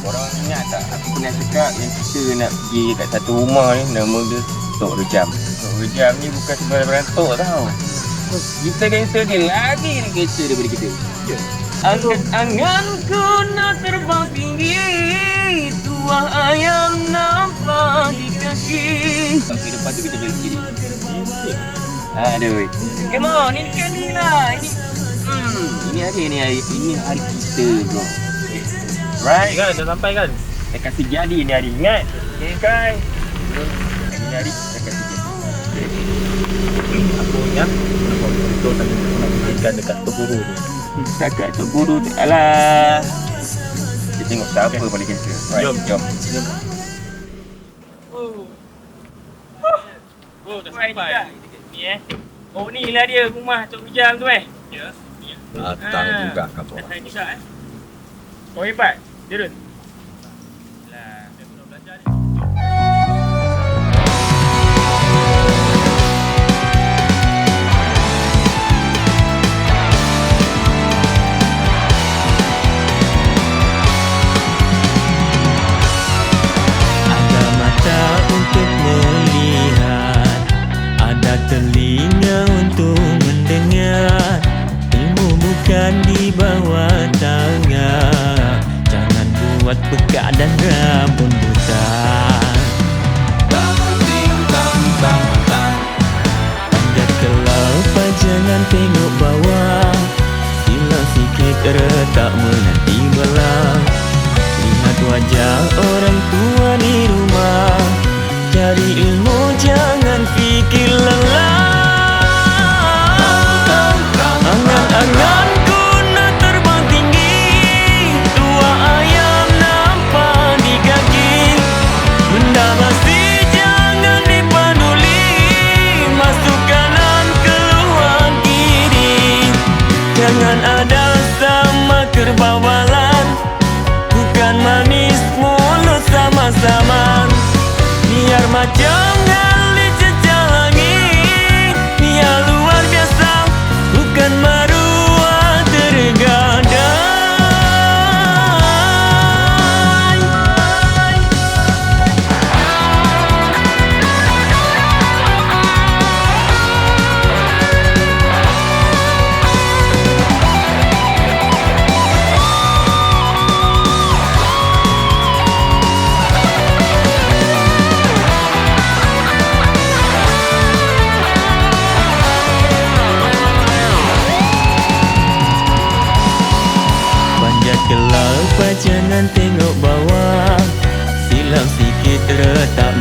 Korang ingat tak aku pernah cakap yang kita nak pergi kat satu rumah ni, nama dia Tok Rejam. Tok Rejam ni bukan sebarang tok tau. Gangster-gangster dia lagi ni gangster daripada kita. Angan-anganku nak terbang tinggi, tuah ayam nampak di kaki. Okey, lepas tu kita balik kiri. Aduh. Come on, ini kan ni lah. Ini hari kita bro. Right? Kan, dah sampai kan? Saya kasih jadi ni hari. Ingat? Okay kan? Ini hari saya kasih jadi. Aku ingat aku betul tadi nak berikan dekat Tok Guru tu. Dekat Tok Guru tu. Alah. Kita tengok siapa boleh kata. Right, jom. Oh, dah sampai. Ni Oh, ni lah dia rumah Tok Rejam tu Ya. Datang juga kamu. Datang juga Oh, hebat. Dia Run. Lah, dia pun belajar ni. Ada mata untuk melihat, ada telinga untuk mendengar. Ilmu bukan di bawah tangan, jangan buat pekak dan rabun buta. Panjat ke laut, jangan tengok bawah. Silau sikit retak menanti belah. Lihat wajah orang tua di rumah, cari ilmu jangan fikir lelah. Angan-anganku nak terbang tinggi, tua ayam nampak di kaki. Benda mesti jangan dipanduli, masuk kanan keluar kiri. Jangan ada sama kerbawalan, bukan manis mulut sama-sama. Biar macam ngalir jejak langit, biar luar biasa, bukan maruah tergadai. Panjat ke laut, jangan tengok bawah. Silau sikit retak